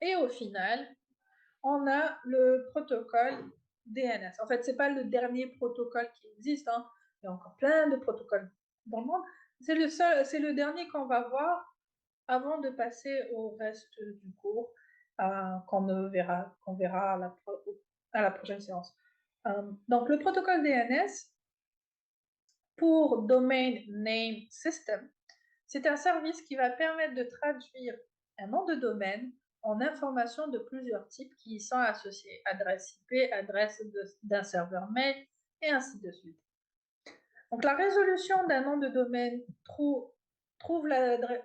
Et au final, on a le protocole DNS. En fait, ce n'est pas le dernier protocole qui existe, hein. Il y a encore plein de protocoles dans le monde. C'est le dernier qu'on va voir avant de passer au reste du cours, qu'on verra à la prochaine séance. Donc, le protocole DNS pour Domain Name System, c'est un service qui va permettre de traduire un nom de domaine en informations de plusieurs types qui y sont associées, adresse IP, adresse d'un serveur mail, et ainsi de suite. Donc la résolution d'un nom de domaine trouve l'adresse.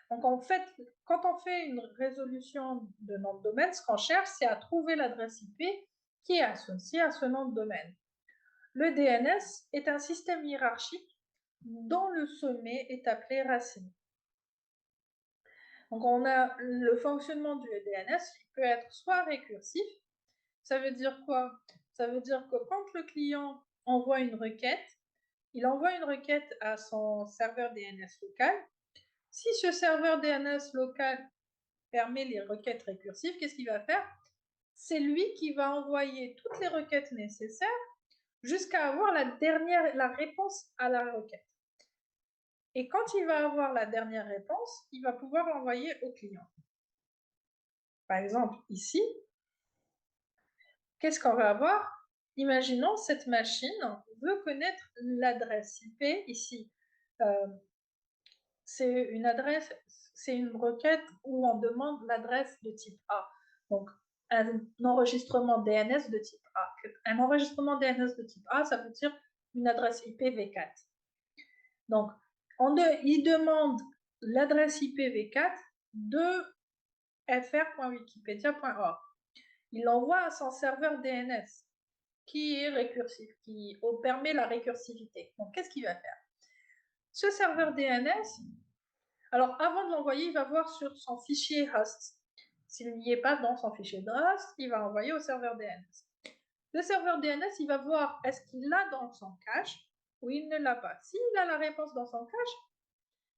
Donc en fait, quand on fait une résolution de nom de domaine, ce qu'on cherche, c'est à trouver l'adresse IP qui est associée à ce nom de domaine. Le DNS est un système hiérarchique dont le sommet est appelé racine. Donc, on a le fonctionnement du DNS qui peut être soit récursif. Ça veut dire quoi? Ça veut dire que quand le client envoie une requête, il envoie une requête à son serveur DNS local. Si ce serveur DNS local permet les requêtes récursives, qu'est-ce qu'il va faire? C'est lui qui va envoyer toutes les requêtes nécessaires jusqu'à avoir la réponse à la requête. Et quand il va avoir la dernière réponse, il va pouvoir l'envoyer au client. Par exemple, ici, qu'est-ce qu'on va avoir? Imaginons cette machine veut connaître l'adresse IP ici. Euh, c'est une adresse, c'est une requête où on demande l'adresse de type A. Donc, un enregistrement DNS de type A. Un enregistrement DNS de type A, ça veut dire une adresse IP V4. Donc, il demande l'adresse IP V4 de fr.wikipedia.org. Il l'envoie à son serveur DNS qui est récursif, qui permet la récursivité. Donc, qu'est-ce qu'il va faire? Ce serveur DNS, alors avant de l'envoyer, il va voir sur son fichier host. S'il n'y est pas dans son fichier de host, il va envoyer au serveur DNS. Le serveur DNS, il va voir est-ce qu'il l'a dans son cache ou il ne l'a pas. S'il a la réponse dans son cache,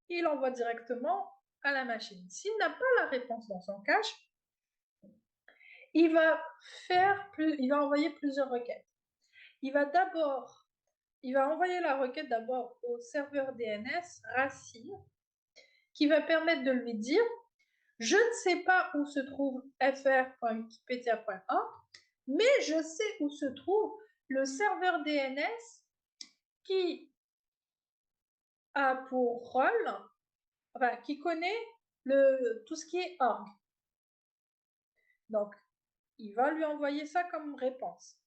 il envoie directement à la machine. S'il n'a pas la réponse dans son cache, il va envoyer plusieurs requêtes. Il va envoyer la requête d'abord au serveur DNS Racine, qui va permettre de lui dire je ne sais pas où se trouve fr.wikipedia.org, mais je sais où se trouve le serveur DNS qui a pour rôle, enfin, qui connaît tout ce qui est org. Donc, il va lui envoyer ça comme réponse.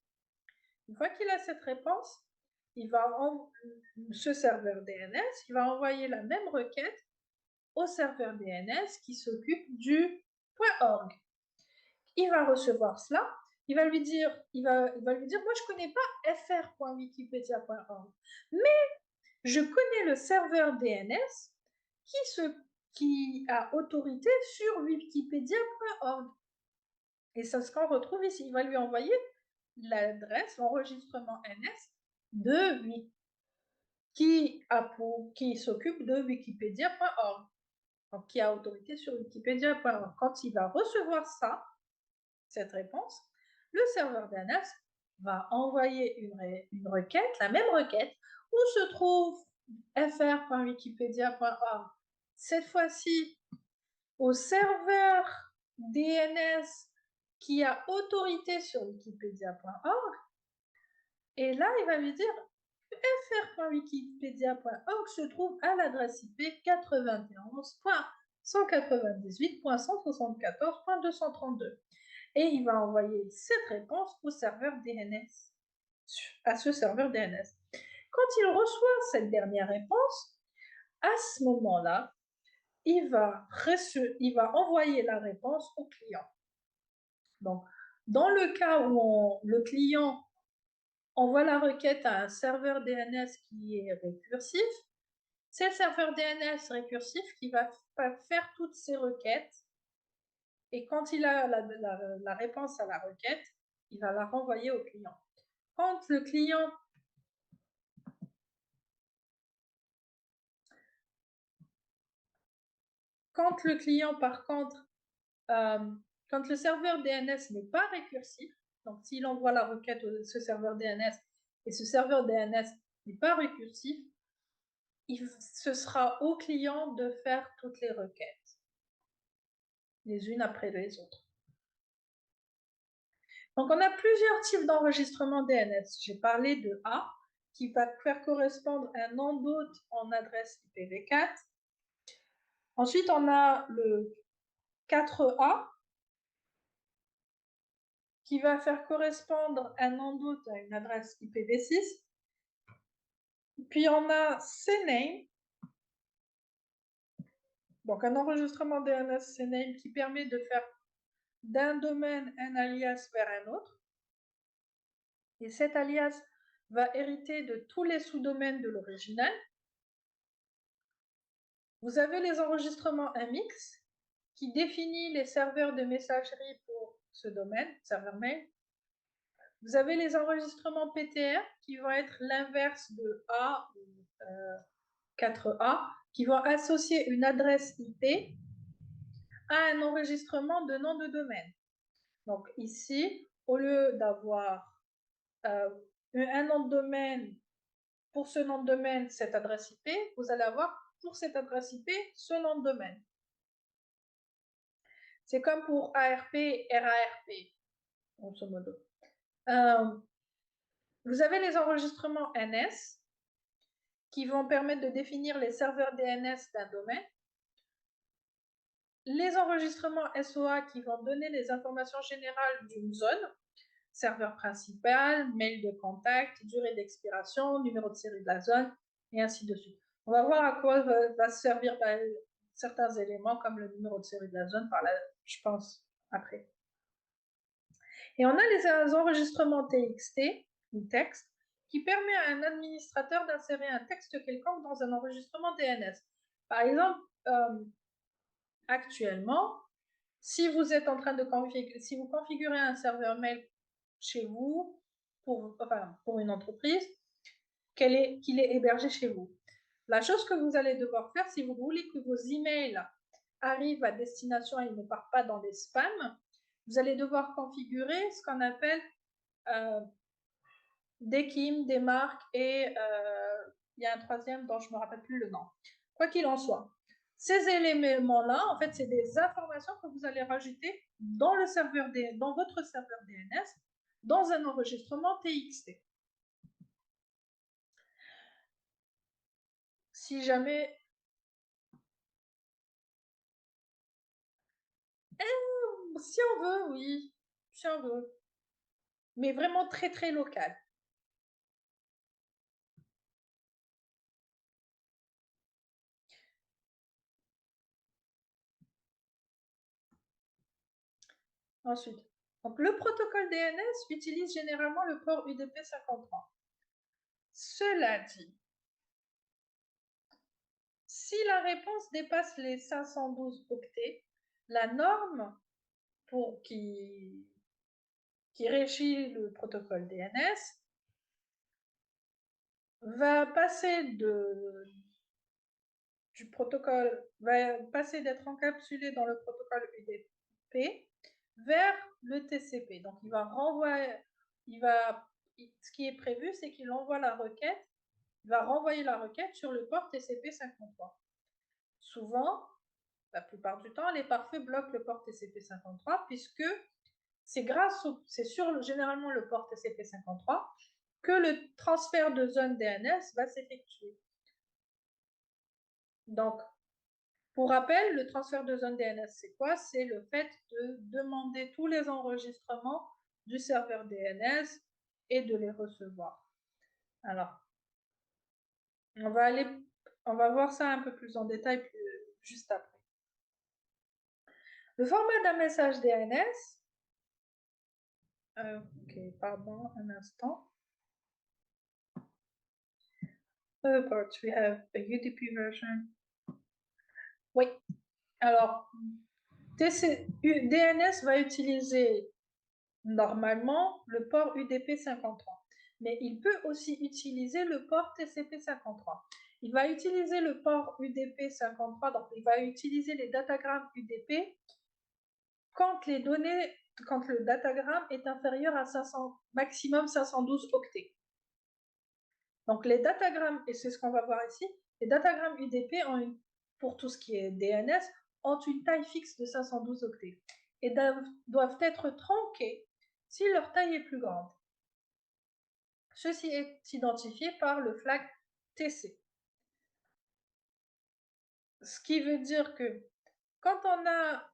Une fois qu'il a cette réponse, ce serveur DNS, il va envoyer la même requête au serveur DNS qui s'occupe du .org. Il va recevoir cela, il va lui dire, moi je connais pas fr.wikipedia.org, mais je connais le serveur DNS qui a autorité sur wikipedia.org. Et c'est ce qu'on retrouve ici. Il va lui envoyer l'adresse, l'enregistrement NS de qui s'occupe de wikipedia.org, donc qui a autorité sur wikipedia.org. Quand il va recevoir cette réponse, le serveur DNS va envoyer une requête, la même requête, où se trouve fr.wikipedia.org. Cette fois-ci, au serveur DNS qui a autorité sur wikipedia.org. Et là, il va lui dire fr.wikipedia.org se trouve à l'adresse IP 91.198.174.232. Et il va envoyer cette réponse au serveur DNS, à ce serveur DNS. Quand il reçoit cette dernière réponse, à ce moment-là, il va envoyer la réponse au client. Donc, dans le cas où le client envoie la requête à un serveur DNS qui est récursif, c'est le serveur DNS récursif qui va faire toutes ces requêtes. Et quand il a la réponse à la requête, il va la renvoyer au client. Quand le client par contre, quand le serveur DNS n'est pas récursif, donc s'il envoie la requête à ce serveur DNS et ce serveur DNS n'est pas récursif, ce sera au client de faire toutes les requêtes, les unes après les autres. Donc, on a plusieurs types d'enregistrement DNS. J'ai parlé de A, qui va faire correspondre un nom d'hôte en adresse IPv4. Ensuite, on a le 4A, qui va faire correspondre un nom d'hôte à une adresse IPv6. Puis, on a CNAME, donc un enregistrement DNS CNAME qui permet de faire d'un domaine un alias vers un autre. Et cet alias va hériter de tous les sous-domaines de l'original. Vous avez les enregistrements MX qui définit les serveurs de messagerie pour ce domaine, serveur mail. Vous avez les enregistrements PTR qui vont être l'inverse de A ou 4A, qui vont associer une adresse IP à un enregistrement de nom de domaine. Donc ici, au lieu d'avoir un nom de domaine, pour ce nom de domaine, cette adresse IP, vous allez avoir pour cette adresse IP ce nom de domaine. C'est comme pour ARP, RARP, grosso modo. Vous avez les enregistrements NS qui vont permettre de définir les serveurs DNS d'un domaine. Les enregistrements SOA qui vont donner les informations générales d'une zone, serveur principal, mail de contact, durée d'expiration, numéro de série de la zone, et ainsi de suite. On va voir à quoi va servir certains éléments comme le numéro de série de la zone par là, je pense, après. Et on a les enregistrements TXT, ou texte, qui permet à un administrateur d'insérer un texte quelconque dans un enregistrement DNS. Par exemple, actuellement, si vous êtes en train de si vous configurez un serveur mail chez vous, pour une entreprise, qu'il est hébergé chez vous. La chose que vous allez devoir faire, si vous voulez que vos emails arrivent à destination et ne partent pas dans les spams, vous allez devoir configurer ce qu'on appelle des KIM, des marques et il y a un troisième dont je ne me rappelle plus le nom. Quoi qu'il en soit, ces éléments-là, en fait, c'est des informations que vous allez rajouter dans le serveur dans votre serveur DNS, dans un enregistrement TXT. Si jamais... si on veut, oui. Si on veut. Mais vraiment très, très local. Ensuite, donc le protocole DNS utilise généralement le port UDP 53. Cela dit, si la réponse dépasse les 512 octets, la norme qui régit le protocole DNS va passer d'être encapsulé dans le protocole UDP vers le TCP. Donc il va renvoyer, ce qui est prévu, c'est qu'il envoie la requête, il va renvoyer la requête sur le port TCP 53. Souvent, la plupart du temps, les pare-feux bloquent le port TCP 53 puisque c'est généralement le port TCP 53 que le transfert de zone DNS va s'effectuer. Donc, pour rappel, le transfert de zone DNS, c'est quoi? C'est le fait de demander tous les enregistrements du serveur DNS et de les recevoir. Alors, on va voir ça un peu plus en détail juste après. Le format d'un message DNS, ok, pardon, un instant. But we have a UDP version. Oui, alors, DNS va utiliser normalement le port UDP 53, mais il peut aussi utiliser le port TCP 53. Il va utiliser le port UDP 53, donc il va utiliser les datagrammes UDP quand le datagramme est inférieur à 500, maximum 512 octets. Donc les datagrammes, et c'est ce qu'on va voir ici, les datagrammes UDP pour tout ce qui est DNS ont une taille fixe de 512 octets et doivent être tronqués si leur taille est plus grande. Ceci est identifié par le flag TC. Ce qui veut dire que quand on a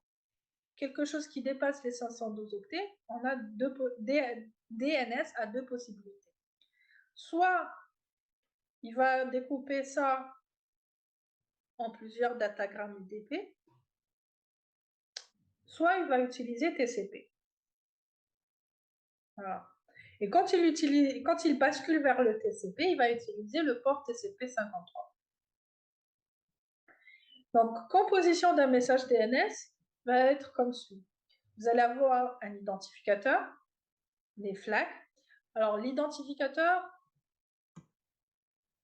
quelque chose qui dépasse les 512 octets, on a DNS a deux possibilités. Soit il va découper ça en plusieurs datagrammes UDP, soit il va utiliser TCP. Voilà. Et quand il bascule vers le TCP, il va utiliser le port TCP 53. Donc, composition d'un message DNS va être comme suit. Vous allez avoir un identificateur, les flags. Alors, l'identificateur,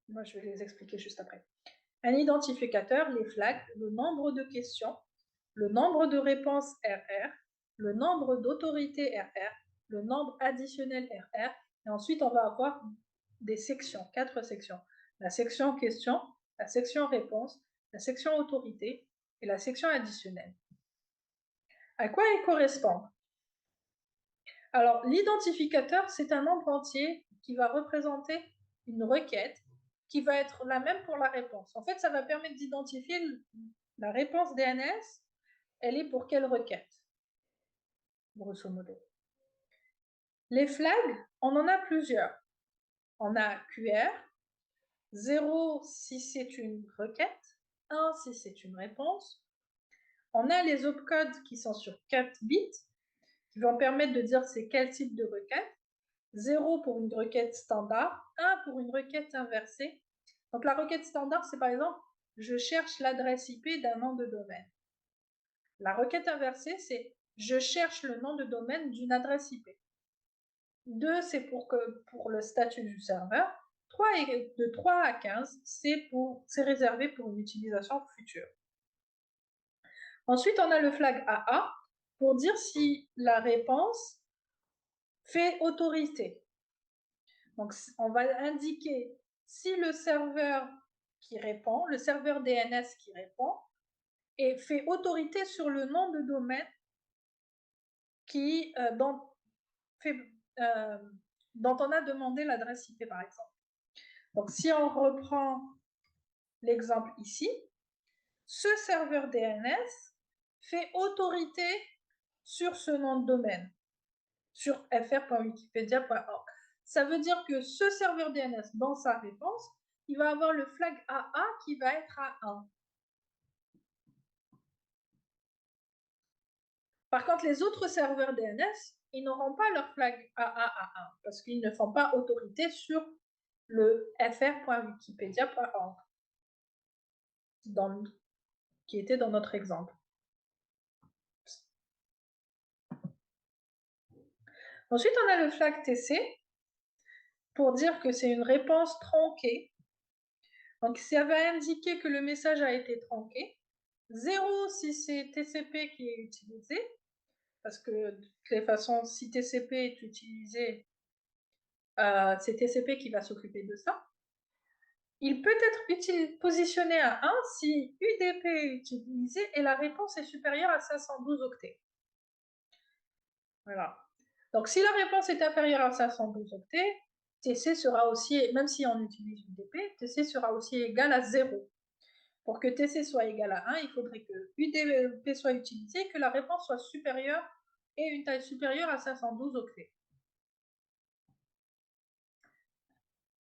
moi je vais les expliquer juste après. Un identificateur, les flags, le nombre de questions, le nombre de réponses RR, le nombre d'autorités RR, le nombre additionnel RR, et ensuite on va avoir des sections, 4 sections. La section question, la section réponse, la section autorité et la section additionnelle. À quoi ils correspondent? Alors, l'identificateur, c'est un nombre entier qui va représenter une requête qui va être la même pour la réponse. En fait, ça va permettre d'identifier la réponse DNS, elle est pour quelle requête, grosso modo. Les flags, on en a plusieurs. On a QR, 0 si c'est une requête, 1 si c'est une réponse. On a les opcodes qui sont sur 4 bits, qui vont permettre de dire c'est quel type de requête. 0 pour une requête standard, 1 pour une requête inversée. Donc la requête standard, c'est par exemple, je cherche l'adresse IP d'un nom de domaine. La requête inversée, c'est je cherche le nom de domaine d'une adresse IP. 2, c'est pour le statut du serveur. 3 de 3 à 15, c'est réservé pour une utilisation future. Ensuite, on a le flag AA pour dire si la réponse fait autorité. Donc, on va indiquer si le serveur qui répond, le serveur DNS qui répond, et fait autorité sur le nom de domaine dont on a demandé l'adresse IP, par exemple. Donc, si on reprend l'exemple ici, ce serveur DNS fait autorité sur ce nom de domaine, sur fr.wikipedia.org. Ça veut dire que ce serveur DNS, dans sa réponse, il va avoir le flag AA qui va être à 1. Par contre, les autres serveurs DNS, ils n'auront pas leur flag AA à 1 parce qu'ils ne font pas autorité sur le fr.wikipedia.org qui était dans notre exemple. Ensuite, on a le flag TC pour dire que c'est une réponse tronquée. Donc, ça va indiquer que le message a été tronqué. 0 si c'est TCP qui est utilisé, parce que de toutes les façons, si TCP est utilisé, c'est TCP qui va s'occuper de ça. Il peut être positionné à 1 si UDP est utilisé et la réponse est supérieure à 512 octets. Voilà. Donc, si la réponse est inférieure à 512 octets, TC sera aussi, même si on utilise UDP, TC sera aussi égal à 0. Pour que TC soit égal à 1, il faudrait que UDP soit utilisé et que la réponse soit supérieure et une taille supérieure à 512 octets.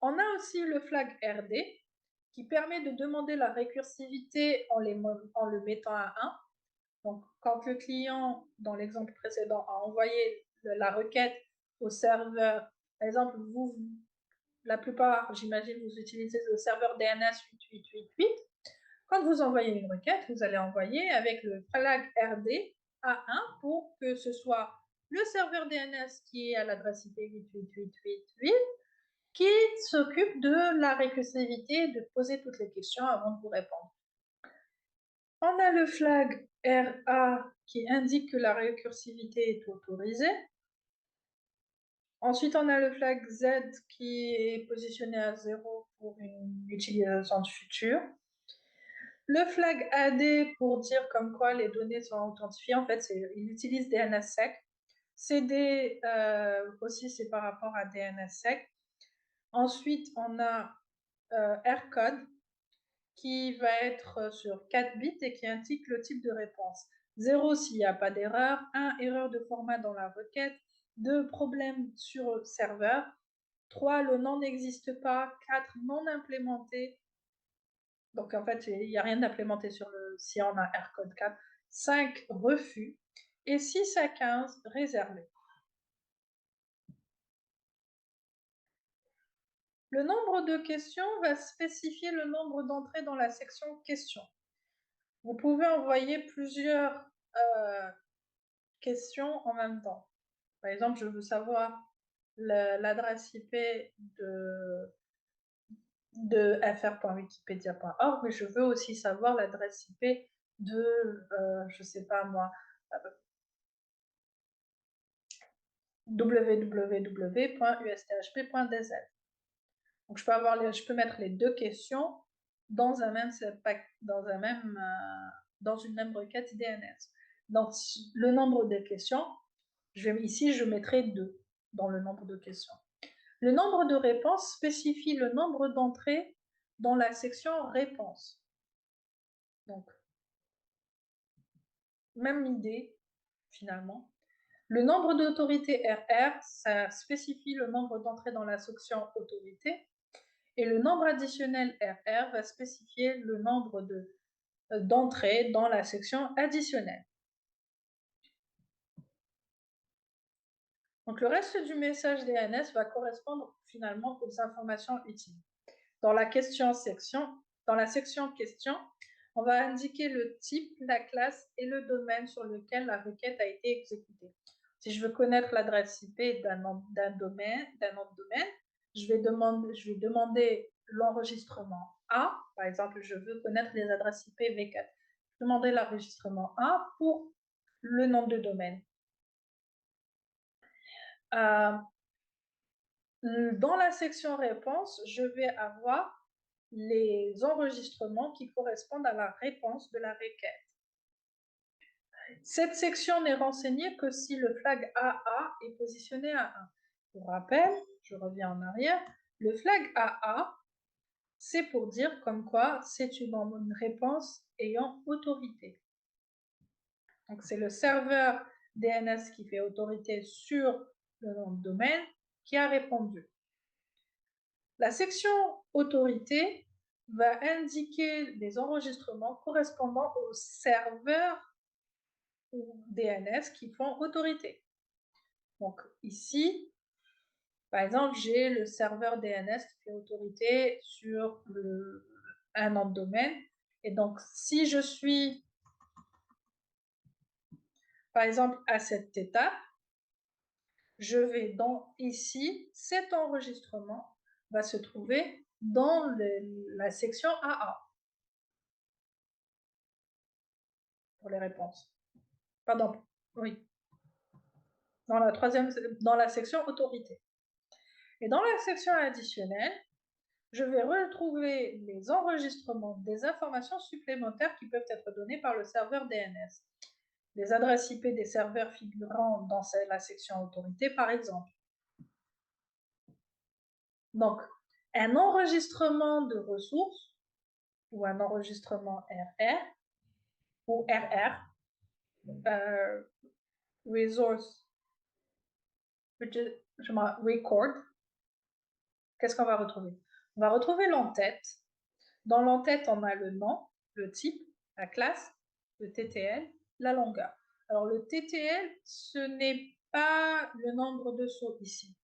On a aussi le flag RD qui permet de demander la récursivité en le mettant à 1. Donc, quand le client, dans l'exemple précédent, a envoyé la requête au serveur, par exemple, la plupart, j'imagine, vous utilisez le serveur DNS 8888. Quand vous envoyez une requête, vous allez envoyer avec le flag RD à 1 pour que ce soit le serveur DNS qui est à l'adresse IP 88888 qui s'occupe de la récursivité, de poser toutes les questions avant de vous répondre. On a le flag RA qui indique que la récursivité est autorisée. Ensuite, on a le flag Z qui est positionné à 0 pour une utilisation future. Le flag AD pour dire comme quoi les données sont authentifiées, en fait, il utilise DNSSEC. CD aussi, c'est par rapport à DNSSEC. Ensuite, on a RCode qui va être sur 4 bits et qui indique le type de réponse. 0 s'il n'y a pas d'erreur, 1 erreur de format dans la requête, 2 problème sur le serveur, 3 le nom n'existe pas, 4 non implémenté. Donc en fait, il n'y a rien d'implémenté sur le si on a RCode 4, 5 refus et 6 à 15 réservés. Le nombre de questions va spécifier le nombre d'entrées dans la section questions. Vous pouvez envoyer plusieurs questions en même temps. Par exemple, je veux savoir l'adresse IP de fr.wikipedia.org, mais je veux aussi savoir l'adresse IP de, je sais pas moi, www.usthp.dz. Donc je peux mettre les deux questions dans un même dans une même requête DNS. Donc le nombre de questions, ici je mettrai 2 dans le nombre de questions. Le nombre de réponses spécifie le nombre d'entrées dans la section réponses. Donc même idée finalement. Le nombre d'autorités RR, ça spécifie le nombre d'entrées dans la section autorité. Et le nombre additionnel RR va spécifier le nombre d'entrées dans la section additionnelle. Donc le reste du message DNS va correspondre finalement aux informations utiles. Dans la section question, on va indiquer le type, la classe et le domaine sur lequel la requête a été exécutée. Si je veux connaître l'adresse IP d'un nom de domaine, je vais demander l'enregistrement A. Par exemple, je veux connaître les adresses IP V4. Je vais demander l'enregistrement A pour le nom de domaine. Dans la section réponse, je vais avoir les enregistrements qui correspondent à la réponse de la requête. Cette section n'est renseignée que si le flag AA est positionné à 1. Pour rappel, je reviens en arrière, le flag AA, c'est pour dire comme quoi c'est une réponse ayant autorité. Donc c'est le serveur DNS qui fait autorité sur le nom de domaine qui a répondu. La section autorité va indiquer les enregistrements correspondant aux serveurs ou DNS qui font autorité. Donc ici, par exemple, j'ai le serveur DNS qui fait autorité sur un nom de domaine. Et donc, si je suis, par exemple, à cette étape, je vais ici, cet enregistrement va se trouver dans la section AA pour les réponses. Pardon, oui. Dans la section autorité. Et dans la section additionnelle, je vais retrouver les enregistrements des informations supplémentaires qui peuvent être données par le serveur DNS. Les adresses IP des serveurs figurant dans la section autorité, par exemple. Donc, un enregistrement de ressources ou un enregistrement RR ou RR, Resource Record, qu'est-ce qu'on va retrouver? On va retrouver l'entête. Dans l'entête, on a le nom, le type, la classe, le TTL, la longueur. Alors le TTL, ce n'est pas le nombre de sauts ici.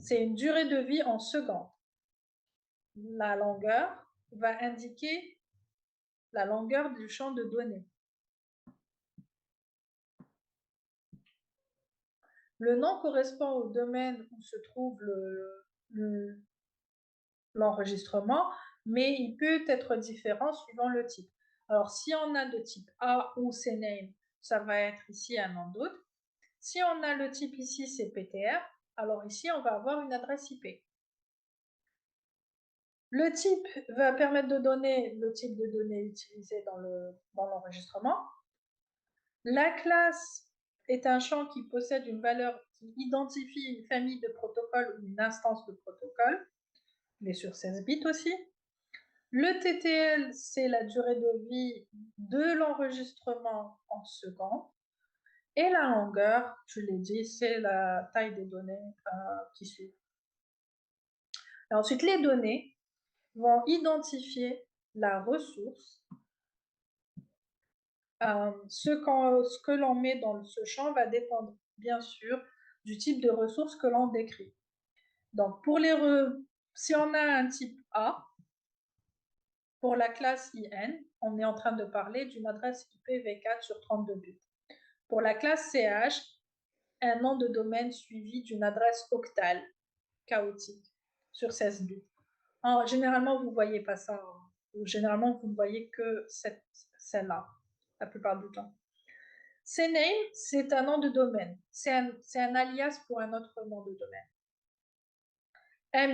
C'est une durée de vie en secondes. La longueur va indiquer la longueur du champ de données. Le nom correspond au domaine où se trouve l'enregistrement, mais il peut être différent suivant le type. Alors, si on a de type A ou CNAME, ça va être ici un nom d'autre. Si on a le type ici, c'est PTR, alors ici, on va avoir une adresse IP. Le type va permettre de donner le type de données utilisé dans l'enregistrement. La classe est un champ qui possède une valeur qui identifie une famille de protocoles ou une instance de protocole, mais sur 16 bits aussi. Le TTL, c'est la durée de vie de l'enregistrement en secondes. Et la longueur, je l'ai dit, c'est la taille des données qui suivent. Et ensuite, les données vont identifier la ressource. Ce que l'on met dans ce champ va dépendre, bien sûr, du type de ressource que l'on décrit. Donc, si on a un type A, pour la classe IN, on est en train de parler d'une adresse IPv4 sur 32 bits. Pour la classe CH, un nom de domaine suivi d'une adresse octale chaotique sur 16 bits. Généralement, vous ne voyez pas ça. Généralement, vous ne voyez que celle-là, la plupart du temps. CNAME, c'est un nom de domaine. C'est un alias pour un autre nom de domaine.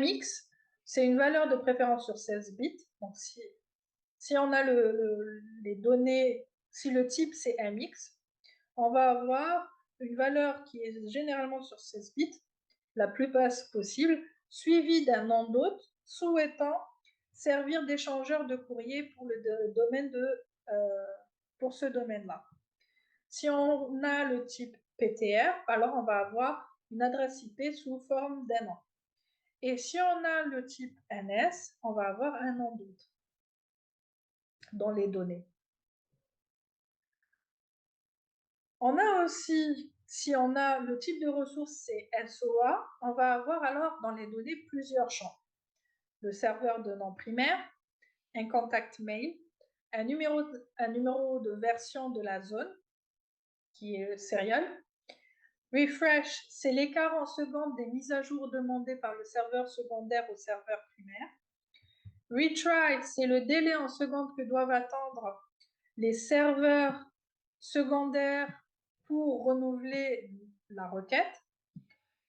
MX, c'est une valeur de préférence sur 16 bits. Donc, si on a les données, si le type c'est MX, on va avoir une valeur qui est généralement sur 16 bits, la plus basse possible, suivie d'un nom d'hôte souhaitant servir d'échangeur de courrier pour le domaine pour ce domaine-là. Si on a le type PTR, alors on va avoir une adresse IP sous forme d'un nom. Et si on a le type NS, on va avoir un nom d'hôte dans les données. On a aussi, si on a le type de ressource, c'est SOA, on va avoir alors dans les données plusieurs champs. Le serveur de nom primaire, un contact mail, un numéro de version de la zone, qui est serial. Refresh, c'est l'écart en secondes des mises à jour demandées par le serveur secondaire au serveur primaire. Retry, c'est le délai en secondes que doivent attendre les serveurs secondaires pour renouveler la requête.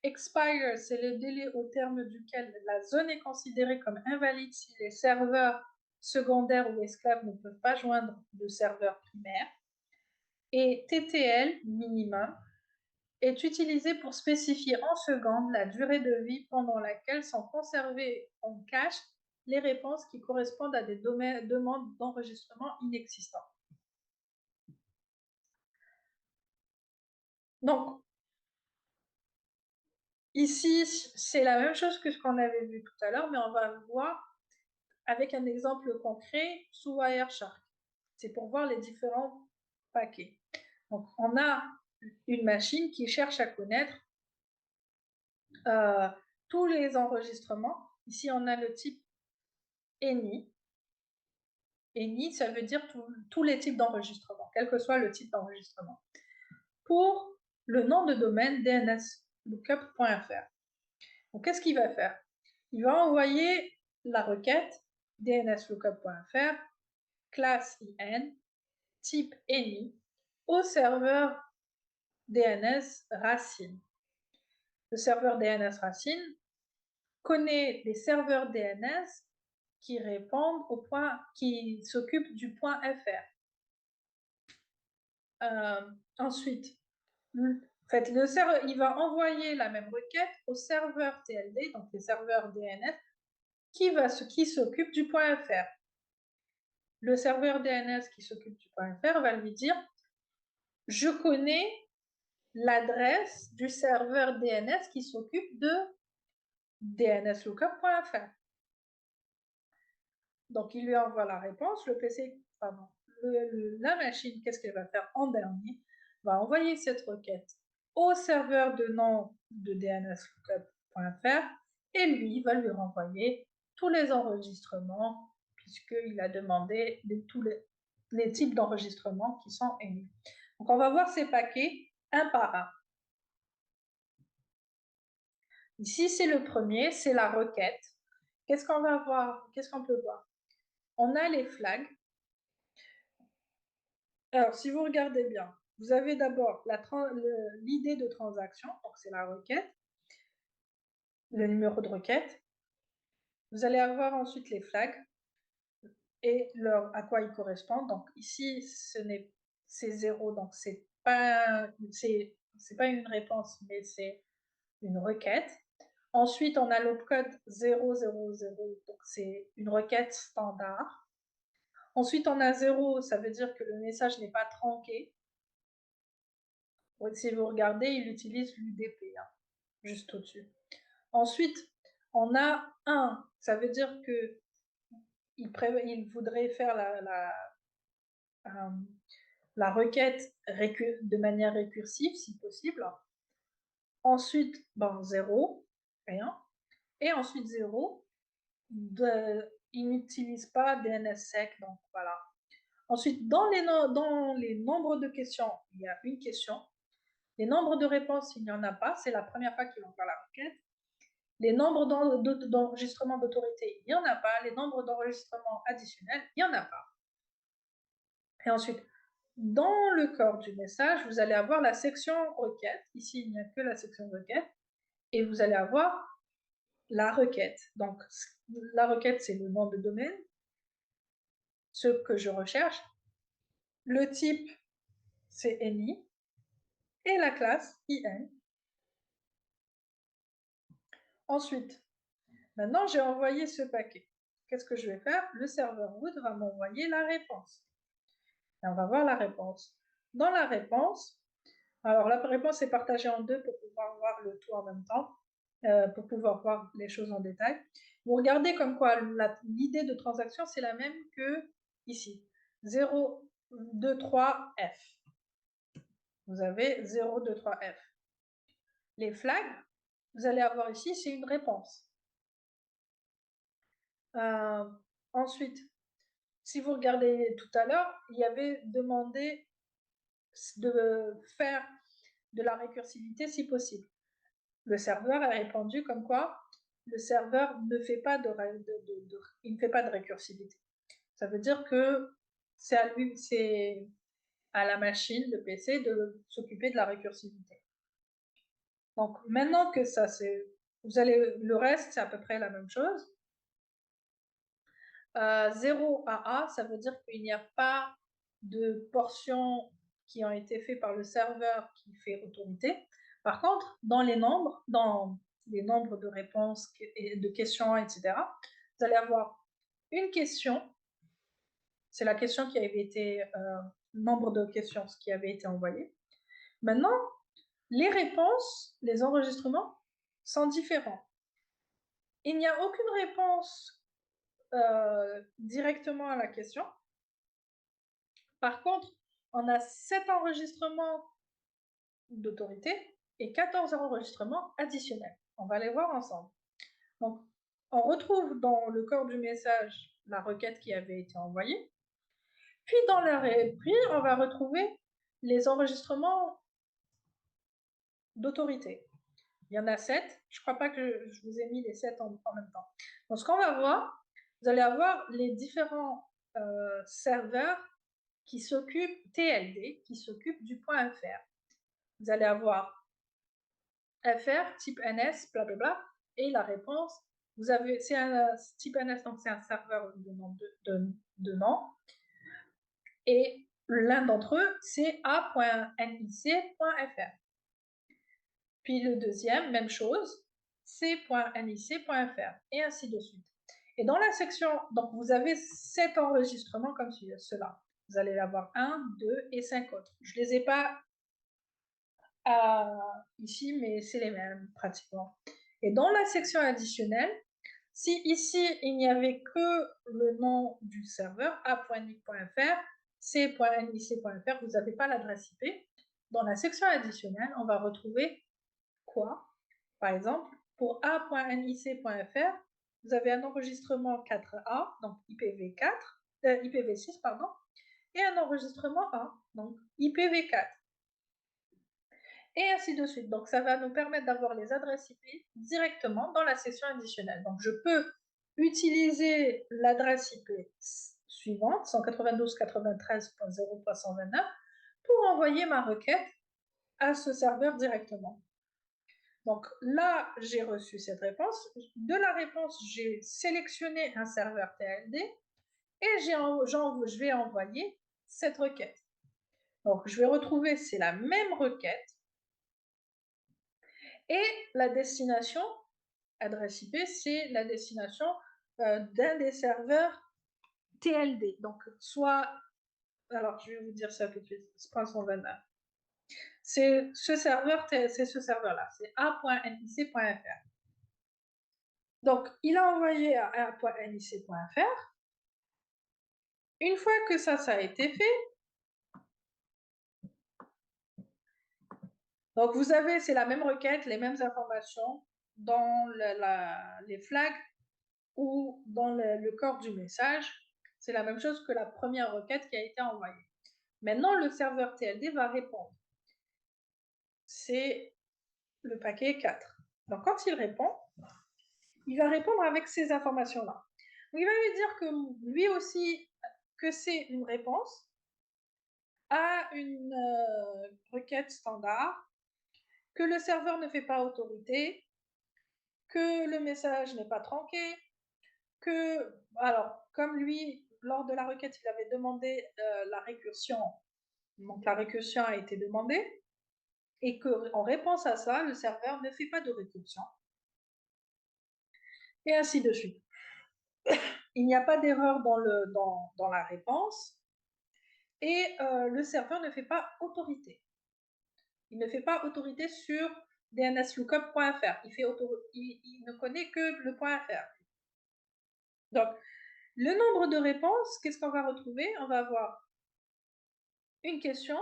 Expire, c'est le délai au terme duquel la zone est considérée comme invalide si les serveurs secondaires ou esclaves ne peuvent pas joindre le serveur primaire. Et TTL, minimum, est utilisé pour spécifier en secondes la durée de vie pendant laquelle sont conservées en cache les réponses qui correspondent à des demandes d'enregistrement inexistantes. Donc, ici, c'est la même chose que ce qu'on avait vu tout à l'heure, mais on va voir avec un exemple concret sous Wireshark. C'est pour voir les différents paquets. Donc, on a une machine qui cherche à connaître tous les enregistrements. Ici, on a le type ENI. ENI, ça veut dire tous les types d'enregistrement, quel que soit le type d'enregistrement. Pour le nom de domaine dnslookup.fr. Donc, qu'est-ce qu'il va faire? Il va envoyer la requête dnslookup.fr, classe IN, type ENI, au serveur DNS racine. Le serveur DNS racine connaît les serveurs DNS qui répondent qui s'occupent du point .fr. Ensuite, en fait, le serveur, il va envoyer la même requête au serveur TLD, donc les serveurs DNS, qui s'occupe du point .fr. Le serveur DNS qui s'occupe du point .fr va lui dire « Je connais l'adresse du serveur DNS qui s'occupe de dnslookup.fr. » Donc, il lui envoie la réponse. Le PC, pardon, la machine, qu'est-ce qu'elle va faire en dernier? Va envoyer cette requête au serveur de nom de dnslookup.fr et lui va lui renvoyer tous les enregistrements puisqu'il a demandé tous les types d'enregistrements qui sont émis. Donc, on va voir ces paquets un par un. Ici, c'est le premier, c'est la requête. Qu'est-ce qu'on va voir? Qu'est-ce qu'on peut voir? On a les flags. Alors, si vous regardez bien, vous avez d'abord l'idée de transaction, donc c'est la requête, le numéro de requête. Vous allez avoir ensuite les flags et à quoi ils correspondent. Donc ici, c'est 0, donc c'est pas une réponse, mais c'est une requête. Ensuite, on a l'opcode 000, donc c'est une requête standard. Ensuite, on a 0, ça veut dire que le message n'est pas tronqué. Si vous regardez, il utilise l'UDP, hein, juste au-dessus. Ensuite, on a 1, ça veut dire que il voudrait faire la requête de manière récursive, si possible. Ensuite, 0, rien. Et ensuite 0, il n'utilise pas DNSSEC, donc voilà. Ensuite, dans les nombres de questions, il y a une question. Les nombres de réponses, il n'y en a pas. C'est la première fois qu'il envoie la requête. Les nombres d'enregistrement d'autorité, il n'y en a pas. Les nombres d'enregistrement additionnels, il n'y en a pas. Et ensuite, dans le corps du message, vous allez avoir la section requête. Ici, il n'y a que la section requête. Et vous allez avoir la requête. Donc, la requête, c'est le nom de domaine, ce que je recherche. Le type, c'est NI. Et la classe, IN. Ensuite, maintenant, j'ai envoyé ce paquet. Qu'est-ce que je vais faire? Le serveur root va m'envoyer la réponse. Et on va voir la réponse. Dans la réponse, alors la réponse est partagée en deux pour pouvoir voir le tout en même temps, pour pouvoir voir les choses en détail. Vous regardez comme quoi l'idée de transaction, c'est la même que ici. 0, 2, 3, F. Vous avez 0, 2, 3, F. Les flags, vous allez avoir ici, c'est une réponse. Ensuite, si vous regardez tout à l'heure, il y avait demandé de faire de la récursivité si possible. Le serveur a répondu comme quoi le serveur ne fait pas il ne fait pas de récursivité. Ça veut dire que c'est à la machine, le PC, de s'occuper de la récursivité. Donc maintenant que ça c'est, le reste c'est à peu près la même chose. 0 à A, ça veut dire qu'il n'y a pas de portions qui ont été faites par le serveur qui fait autorité. Par contre, dans les nombres de réponses et de questions, etc., vous allez avoir une question, c'est la question qui avait été, nombre de questions, ce qui avait été envoyé. Maintenant, les réponses, les enregistrements sont différents. Il n'y a aucune réponse directement à la question. Par contre, on a 7 enregistrements d'autorité et 14 enregistrements additionnels. On va les voir ensemble. Donc, on retrouve dans le corps du message la requête qui avait été envoyée. Puis, on va retrouver les enregistrements d'autorité. Il y en a 7. Je ne crois pas que je vous ai mis les 7 en même temps. Donc, ce qu'on va voir, vous allez avoir les différents serveurs qui s'occupent, TLD, qui s'occupent du point .fr. Vous allez avoir FR, type NS, blablabla, et la réponse, c'est un type NS, donc c'est un serveur de nom, et l'un d'entre eux, c'est a.nic.fr. Puis le deuxième, même chose, c.nic.fr, et ainsi de suite. Et dans la section, donc vous avez 7 enregistrements comme cela. Vous allez avoir 1, 2 et 5 autres. Je ne les ai pas ici, mais c'est les mêmes pratiquement. Et dans la section additionnelle, si ici il n'y avait que le nom du serveur a.nic.fr, c.nic.fr, vous n'avez pas l'adresse IP. Dans la section additionnelle, on va retrouver quoi? Par exemple, pour a.nic.fr, vous avez un enregistrement 4A, donc IPv4, IPv6, pardon, et un enregistrement A, donc IPv4. Et ainsi de suite. Donc, ça va nous permettre d'avoir les adresses IP directement dans la section additionnelle. Donc, je peux utiliser l'adresse IP suivante, 192.93.0.129, pour envoyer ma requête à ce serveur directement. Donc là, j'ai reçu cette réponse. De la réponse, j'ai sélectionné un serveur TLD et je vais envoyer cette requête. Donc, je vais retrouver, c'est la même requête et la destination, adresse IP, c'est la destination d'un des serveurs TLD. Donc, soit, alors je vais vous dire ça tout de suite, c'est pas 129. C'est ce serveur-là, c'est a.nic.fr. Donc, il a envoyé à a.nic.fr. Une fois que ça a été fait, donc vous avez, c'est la même requête, les mêmes informations dans les flags ou dans le corps du message. C'est la même chose que la première requête qui a été envoyée. Maintenant, le serveur TLD va répondre. C'est le paquet 4. Donc, quand il répond, il va répondre avec ces informations-là. Il va lui dire que lui aussi, que c'est une réponse à une requête standard, que le serveur ne fait pas autorité, que le message n'est pas tronqué, que, alors, comme lui, lors de la requête, il avait demandé la récursion, donc la récursion a été demandée, et qu'en réponse à ça, le serveur ne fait pas de récursion, et ainsi de suite. Il n'y a pas d'erreur dans la réponse, et le serveur ne fait pas autorité. Il ne fait pas autorité sur dnslookup.fr. Il ne connaît que le .fr. Donc, le nombre de réponses, qu'est-ce qu'on va retrouver? On va avoir une question,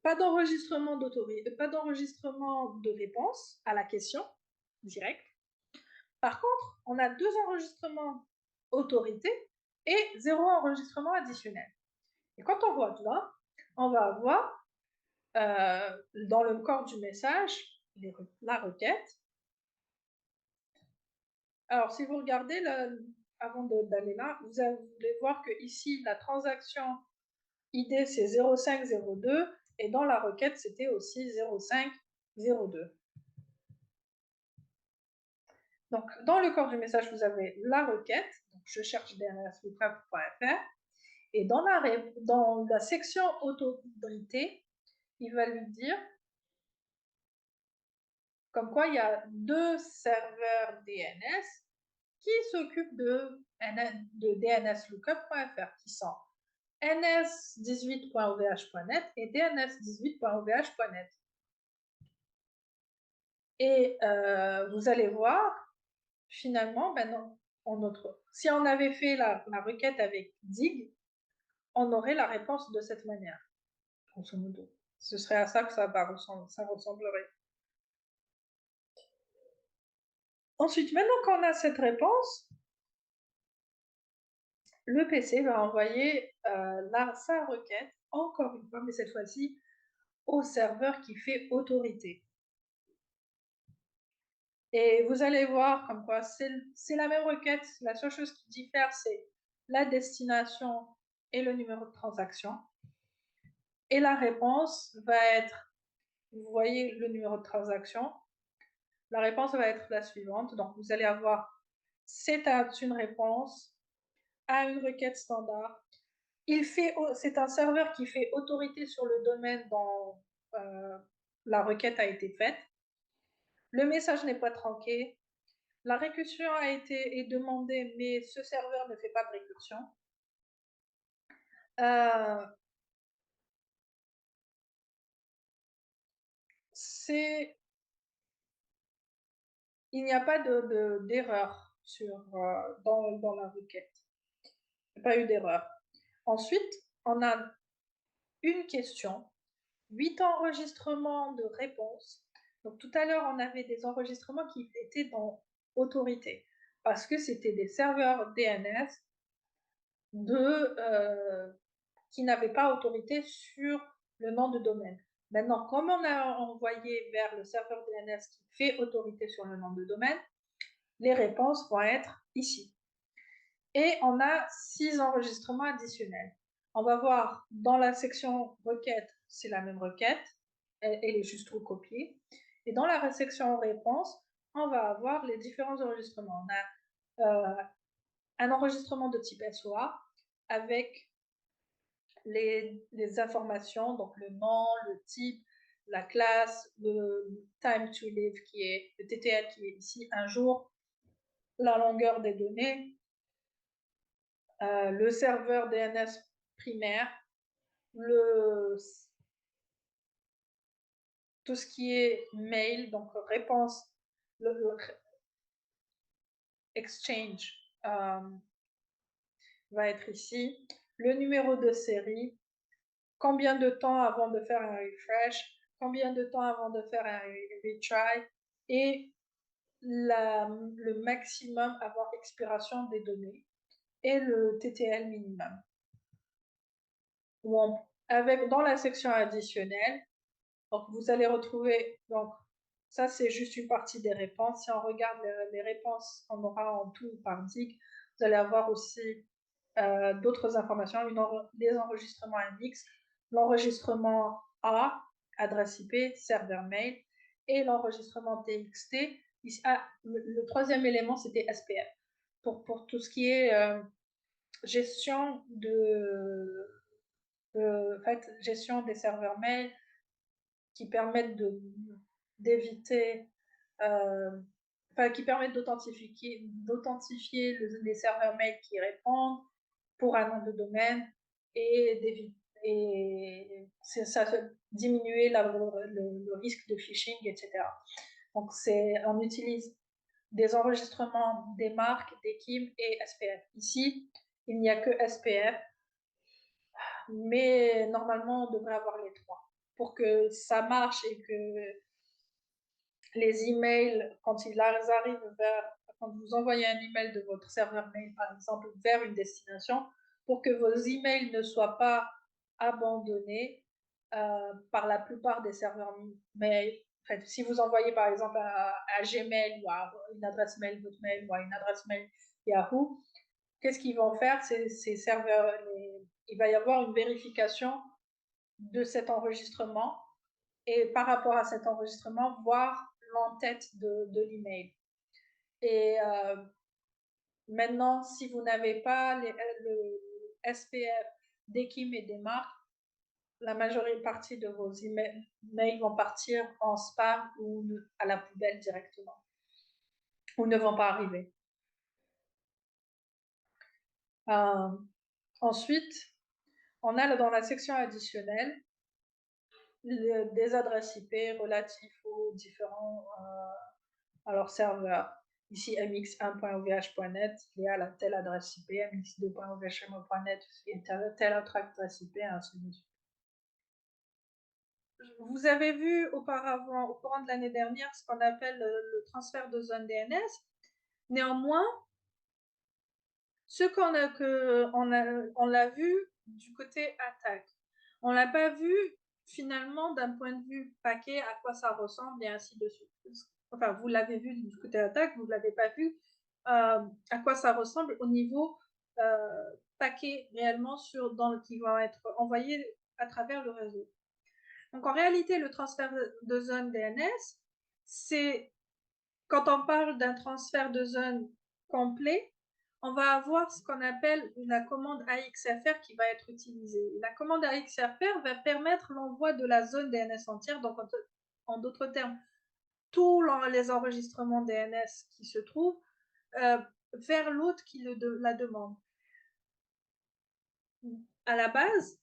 pas d'enregistrement de réponse à la question directe. Par contre, on a 2 enregistrements autorité et 0 enregistrement additionnel. Et quand on voit là, on va avoir dans le corps du message la requête. Alors, si vous regardez là, avant d'aller là, vous allez voir que ici la transaction ID c'est 0502 et dans la requête c'était aussi 0502. Donc, dans le corps du message, vous avez la requête, donc je cherche dnslookup.fr, et dans la section autorité, il va lui dire comme quoi il y a 2 serveurs DNS qui s'occupent de dnslookup.fr, qui sont ns18.ovh.net et dns18.ovh.net. Et vous allez voir, finalement, ben non, si on avait fait la requête avec dig, on aurait la réponse de cette manière, grosso modo. Ce serait à ça que ça ressemblerait. Ensuite, maintenant qu'on a cette réponse, le PC va envoyer sa requête, encore une fois, mais cette fois-ci, au serveur qui fait autorité. Et vous allez voir comme quoi c'est la même requête, la seule chose qui diffère, c'est la destination et le numéro de transaction. Et la réponse va être, vous voyez le numéro de transaction, la réponse va être la suivante. Donc, vous allez avoir, c'est une réponse à une requête standard. C'est un serveur qui fait autorité sur le domaine dont la requête a été faite. Le message n'est pas tronqué. La récursion est demandée, mais ce serveur ne fait pas de récursion. Il n'y a pas d'erreur dans la requête. Il n'y a pas eu d'erreur. Ensuite, on a une question, 8 enregistrements de réponses. Donc tout à l'heure, on avait des enregistrements qui étaient dans autorité, parce que c'était des serveurs DNS qui n'avaient pas autorité sur le nom de domaine. Maintenant, comme on a envoyé vers le serveur DNS qui fait autorité sur le nom de domaine, les réponses vont être ici. Et on a 6 enregistrements additionnels. On va voir dans la section requête, c'est la même requête, elle est juste recopiée. Et dans la section réponse, on va avoir les différents enregistrements. On a un enregistrement de type SOA avec les informations, donc le nom, le type, la classe, le time to live qui est le TTL qui est ici un jour, la longueur des données, le serveur DNS primaire, tout ce qui est mail, donc réponse, le exchange va être ici, le numéro de série, combien de temps avant de faire un refresh, combien de temps avant de faire un retry, et le maximum avant expiration des données, et le TTL minimum. Dans la section additionnelle, donc vous allez retrouver, donc ça c'est juste une partie des réponses. Si on regarde les réponses qu'on aura en tout par DIG, vous allez avoir aussi d'autres informations, les enregistrements MX, l'enregistrement A, adresse IP, serveur mail, et l'enregistrement TXT. Le troisième élément, c'était SPF. Pour tout ce qui est gestion gestion des serveurs mail qui permettent d'éviter, qui permettent d'authentifier les serveurs mail qui répondent pour un nom de domaine et ça diminuer le risque de phishing, etc. Donc on utilise des enregistrements des marques, des KIM et SPF. Ici, il n'y a que SPF, mais normalement, on devrait avoir les trois pour que ça marche et que les emails, quand ils arrivent quand vous envoyez un email de votre serveur mail, par exemple, vers une destination, pour que vos emails ne soient pas abandonnés par la plupart des serveurs mail. En fait, si vous envoyez par exemple à Gmail ou à une adresse mail Hotmail ou à une adresse mail Yahoo, qu'est-ce qu'ils vont faire ces serveurs, il va y avoir une vérification de cet enregistrement et par rapport à cet enregistrement, voir l'entête de l'email. Et maintenant, si vous n'avez pas le SPF d'Ekim et des marques, la majorité partie de vos emails vont partir en spam ou à la poubelle directement, ou ne vont pas arriver. Ensuite, on a dans la section additionnelle des adresses IP relatifs aux différents serveurs. Ici, mx1.ovh.net, il y a la telle adresse IP, mx2.ovhmo.net, et telle autre adresse IP, ainsi de suite. Vous avez vu auparavant, au courant de l'année dernière, ce qu'on appelle le transfert de zone DNS. Néanmoins, ce on l'a vu du côté attaque. On l'a pas vu finalement d'un point de vue paquet, à quoi ça ressemble et ainsi de suite. Enfin, vous l'avez vu du côté attaque, vous ne l'avez pas vu à quoi ça ressemble au niveau paquet réellement qui va être envoyé à travers le réseau. Donc en réalité, le transfert de zone DNS, c'est quand on parle d'un transfert de zone complet, on va avoir ce qu'on appelle la commande AXFR qui va être utilisée. La commande AXFR va permettre l'envoi de la zone DNS entière, donc en d'autres termes, tous les enregistrements DNS qui se trouvent vers l'autre qui la demande. À la base,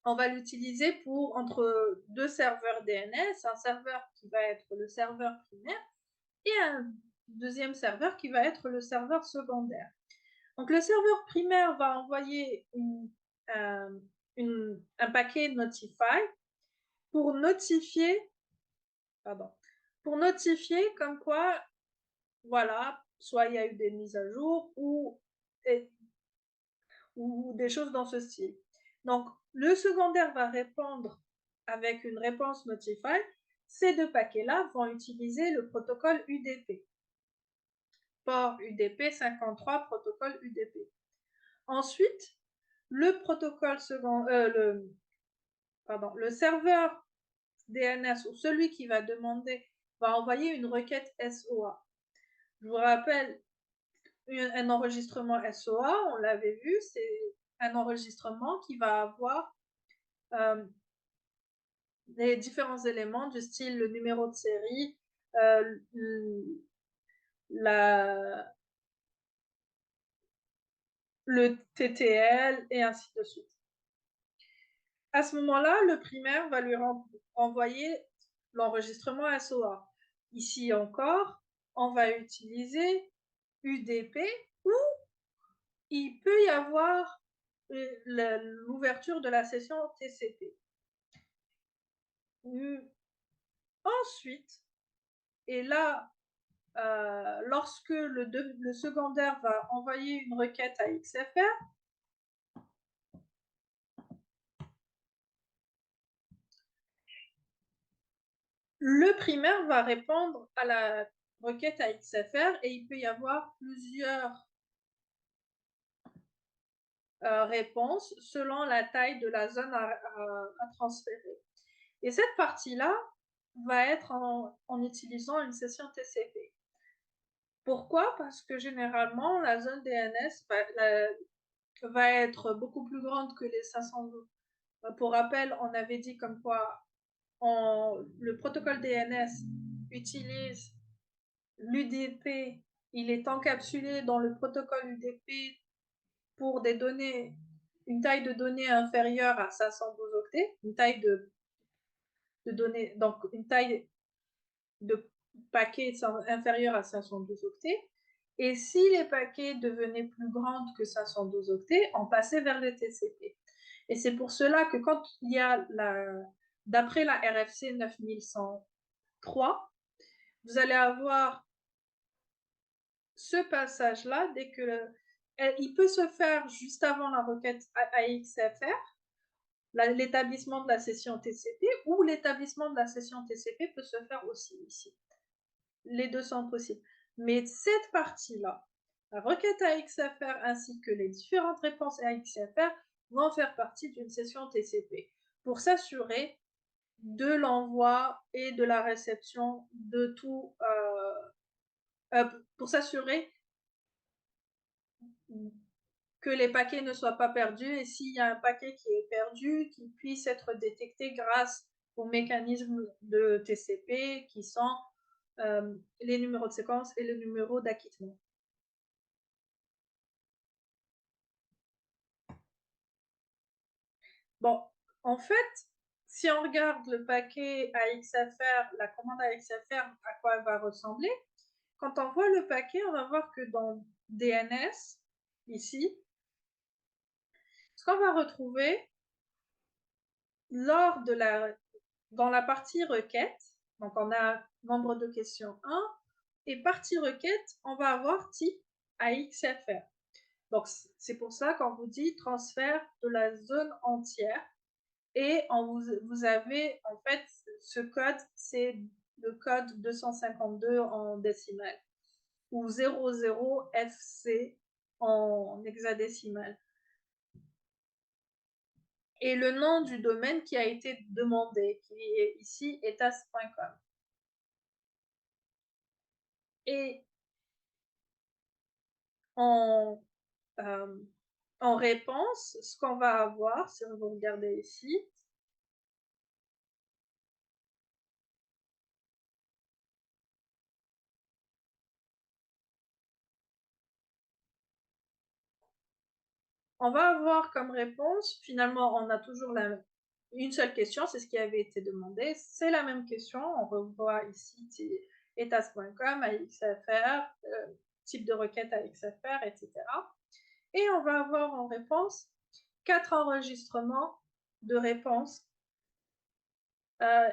on va l'utiliser pour entre deux serveurs DNS, un serveur qui va être le serveur primaire et un deuxième serveur qui va être le serveur secondaire. Donc le serveur primaire va envoyer un paquet Notify pour notifier, comme quoi, voilà, soit il y a eu des mises à jour ou des choses dans ce style. Donc le secondaire va répondre avec une réponse Notify. Ces deux paquets-là vont utiliser le protocole UDP. port UDP 53, protocole UDP. Ensuite, le protocole second, le serveur DNS ou celui qui va demander va envoyer une requête SOA. Je vous rappelle, un enregistrement SOA, on l'avait vu, c'est un enregistrement qui va avoir les différents éléments du style le numéro de série, le TTL et ainsi de suite. À ce moment-là, le primaire va lui renvoyer l'enregistrement SOA. Ici encore, on va utiliser UDP ou il peut y avoir l'ouverture de la session TCP. Ensuite, et là, lorsque le secondaire va envoyer une requête à XFR, le primaire va répondre à la requête à XFR et il peut y avoir plusieurs réponses selon la taille de la zone à transférer. Et cette partie-là va être en utilisant une session TCP. Pourquoi? Parce que généralement, la zone DNS va être beaucoup plus grande que les 500. Pour rappel, on avait dit comme quoi le protocole DNS utilise l'UDP, il est encapsulé dans le protocole UDP pour des données, une taille de données inférieure à 512 octets, une taille de données, donc une taille de paquets inférieure à 512 octets. Et si les paquets devenaient plus grands que 512 octets, on passait vers les TCP. Et c'est pour cela que quand il y a d'après la RFC 9103, vous allez avoir ce passage-là dès que il peut se faire juste avant la requête AXFR, l'établissement de la session TCP, ou l'établissement de la session TCP peut se faire aussi ici. Les deux sont possibles. Mais cette partie-là, la requête AXFR ainsi que les différentes réponses AXFR vont faire partie d'une session TCP pour s'assurer de l'envoi et de la réception de tout, pour s'assurer que les paquets ne soient pas perdus et s'il y a un paquet qui est perdu, qu'il puisse être détecté grâce aux mécanismes de TCP qui sont les numéros de séquence et le numéro d'acquittement. Bon, en fait, si on regarde le paquet AXFR, la commande AXFR, à quoi elle va ressembler, quand on voit le paquet, on va voir que dans DNS, ici, ce qu'on va retrouver dans la partie requête, donc on a nombre de questions 1, et partie requête, on va avoir type AXFR. Donc c'est pour ça qu'on vous dit transfert de la zone entière. Et vous avez, en fait, ce code, c'est le code 252 en décimale, ou 00FC en hexadécimal. Et le nom du domaine qui a été demandé, qui est ici etas.com. Et en, en réponse, ce qu'on va avoir, si vous regardez ici, on va avoir comme réponse, finalement, on a toujours une seule question, c'est ce qui avait été demandé, c'est la même question, on revoit ici etas.com, AXFR, type de requête AXFR, etc. Et on va avoir en réponse 4 enregistrements de réponses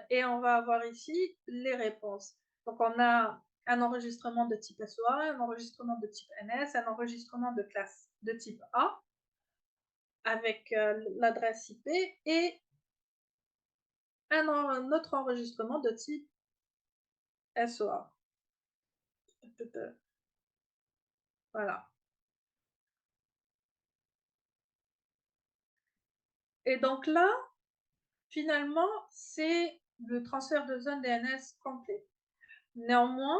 et on va avoir ici les réponses. Donc on a un enregistrement de type SOA, un enregistrement de type NS, un enregistrement de classe de type A avec l'adresse IP et un autre enregistrement de type SOA. Voilà. Et donc là, finalement, c'est le transfert de zone DNS complet. Néanmoins,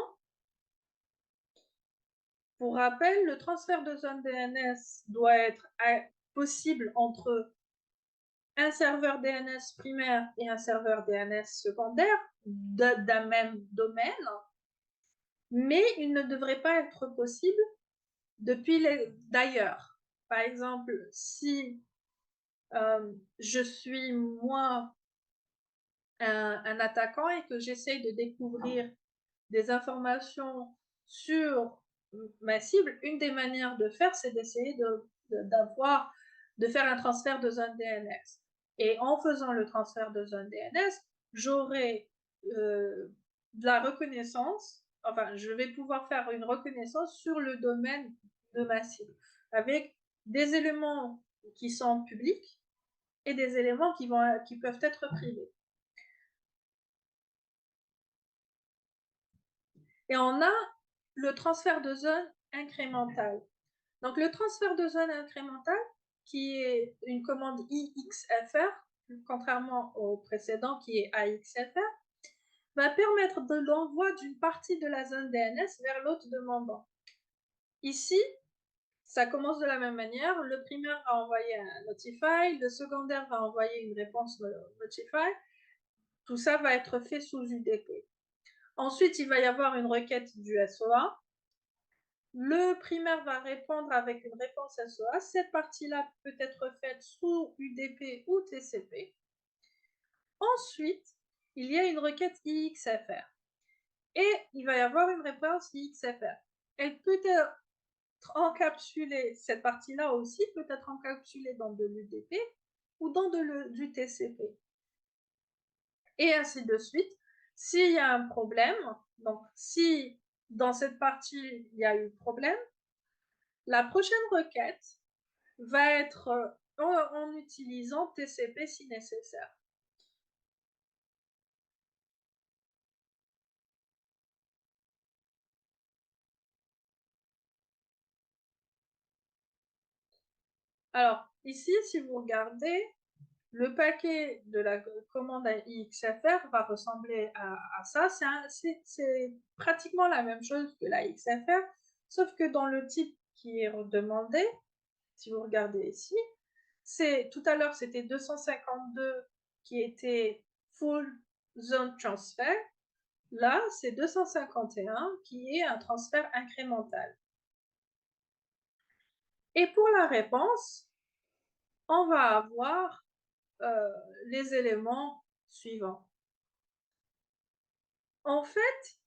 pour rappel, le transfert de zone DNS doit être possible entre un serveur DNS primaire et un serveur DNS secondaire d'un même domaine, mais il ne devrait pas être possible depuis d'ailleurs. Par exemple, si je suis moi un attaquant et que j'essaye de découvrir des informations sur ma cible, une des manières de faire, c'est d'essayer de faire un transfert de zone DNS. Et en faisant le transfert de zone DNS, j'aurai de la reconnaissance, enfin, je vais pouvoir faire une reconnaissance sur le domaine de ma cible, avec des éléments qui sont publics et des éléments qui peuvent être privés. Et on a le transfert de zone incrémental. Donc le transfert de zone incrémental, qui est une commande IXFR, contrairement au précédent qui est AXFR, va permettre de l'envoi d'une partie de la zone DNS vers l'autre demandant. Ici, ça commence de la même manière. Le primaire va envoyer un notify, le secondaire va envoyer une réponse notify. Tout ça va être fait sous UDP. Ensuite, il va y avoir une requête du SOA. Le primaire va répondre avec une réponse SOA. Cette partie-là peut être faite sous UDP ou TCP. Ensuite, il y a une requête IXFR. Et il va y avoir une réponse IXFR. Elle peut être encapsulée, cette partie-là aussi peut être encapsulée dans de l'UDP ou dans du TCP. Et ainsi de suite. S'il y a un problème, donc si dans cette partie il y a eu problème, la prochaine requête va être en utilisant TCP si nécessaire. Alors, ici, si vous regardez, le paquet de la commande à IXFR va ressembler à ça. C'est pratiquement la même chose que la XFR, sauf que dans le type qui est demandé, si vous regardez ici, tout à l'heure, c'était 252 qui était full zone transfer. Là, c'est 251 qui est un transfert incrémental. Et pour la réponse, on va avoir les éléments suivants. En fait,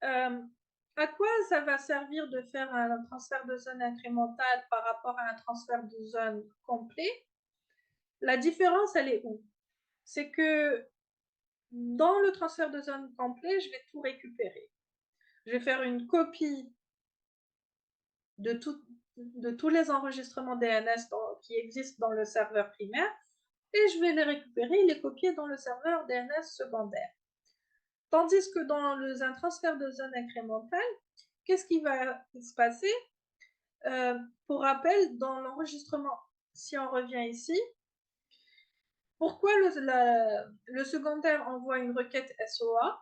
à quoi ça va servir de faire un transfert de zone incrémental par rapport à un transfert de zone complet? La différence, elle est où? C'est que dans le transfert de zone complet, je vais tout récupérer. Je vais faire une copie de tous les enregistrements DNS qui existent dans le serveur primaire et je vais les récupérer et les copier dans le serveur DNS secondaire. Tandis que dans un transfert de zone incrémentale, qu'est-ce qui va se passer? Pour rappel, dans l'enregistrement, si on revient ici, pourquoi le secondaire envoie une requête SOA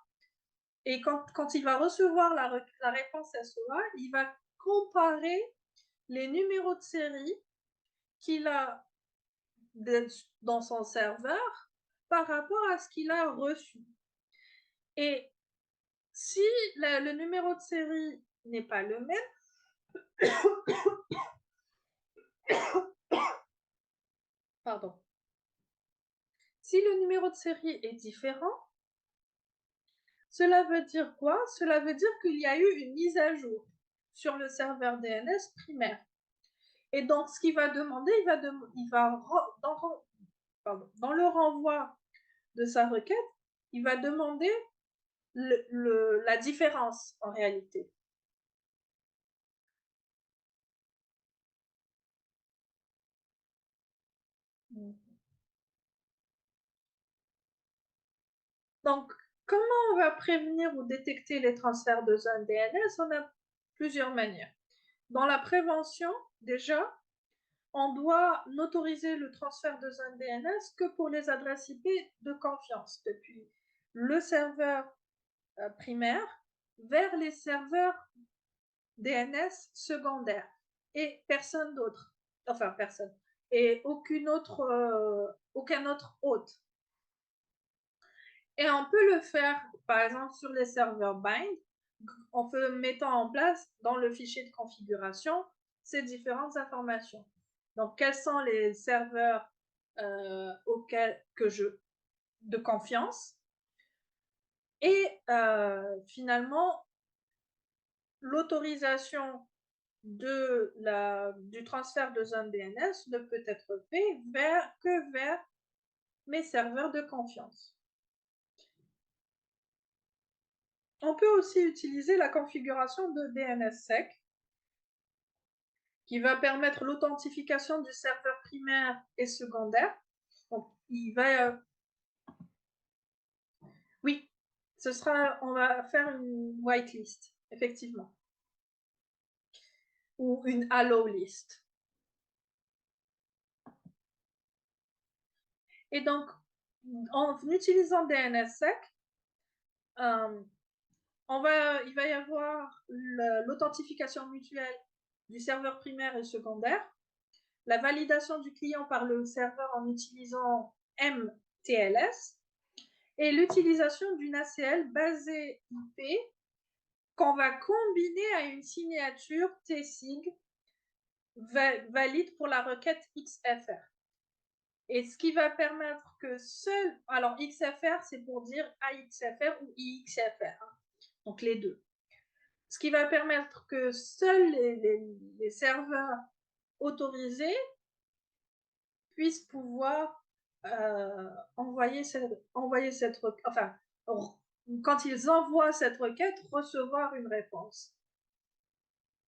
et quand il va recevoir la réponse SOA, il va comparer les numéros de série qu'il a dans son serveur par rapport à ce qu'il a reçu. Et si le numéro de série n'est pas le même, pardon, si le numéro de série est différent, cela veut dire quoi? Cela veut dire qu'il y a eu une mise à jour sur le serveur DNS primaire. Et donc, ce qu'il va demander, dans le renvoi de sa requête, il va demander la différence en réalité. Donc, Comment on va prévenir ou détecter les transferts de zones DNS? On a plusieurs manières. Dans la prévention, déjà, on doit n'autoriser le transfert de zones DNS que pour les adresses IP de confiance, depuis le serveur primaire vers les serveurs DNS secondaires et personne d'autre, enfin personne, et aucun autre hôte. Et on peut le faire, par exemple, sur les serveurs bind, en mettant en place dans le fichier de configuration ces différentes informations. Donc, quels sont les serveurs auxquels de confiance et finalement l'autorisation du transfert de zone DNS ne peut être fait que vers mes serveurs de confiance. On peut aussi utiliser la configuration de DNSSEC qui va permettre l'authentification du serveur primaire et secondaire. Donc, oui, on va faire une whitelist, effectivement, ou une allow list. Et donc, en utilisant DNSSEC, il va y avoir l'authentification mutuelle du serveur primaire et secondaire, la validation du client par le serveur en utilisant MTLS et l'utilisation d'une ACL basée IP qu'on va combiner à une signature TSIG valide pour la requête XFR. Et ce qui va permettre que alors XFR c'est pour dire AXFR ou IXFR, hein, donc les deux. Ce qui va permettre que seuls les serveurs autorisés puissent pouvoir envoyer cette requête, enfin, quand ils envoient cette requête, recevoir une réponse.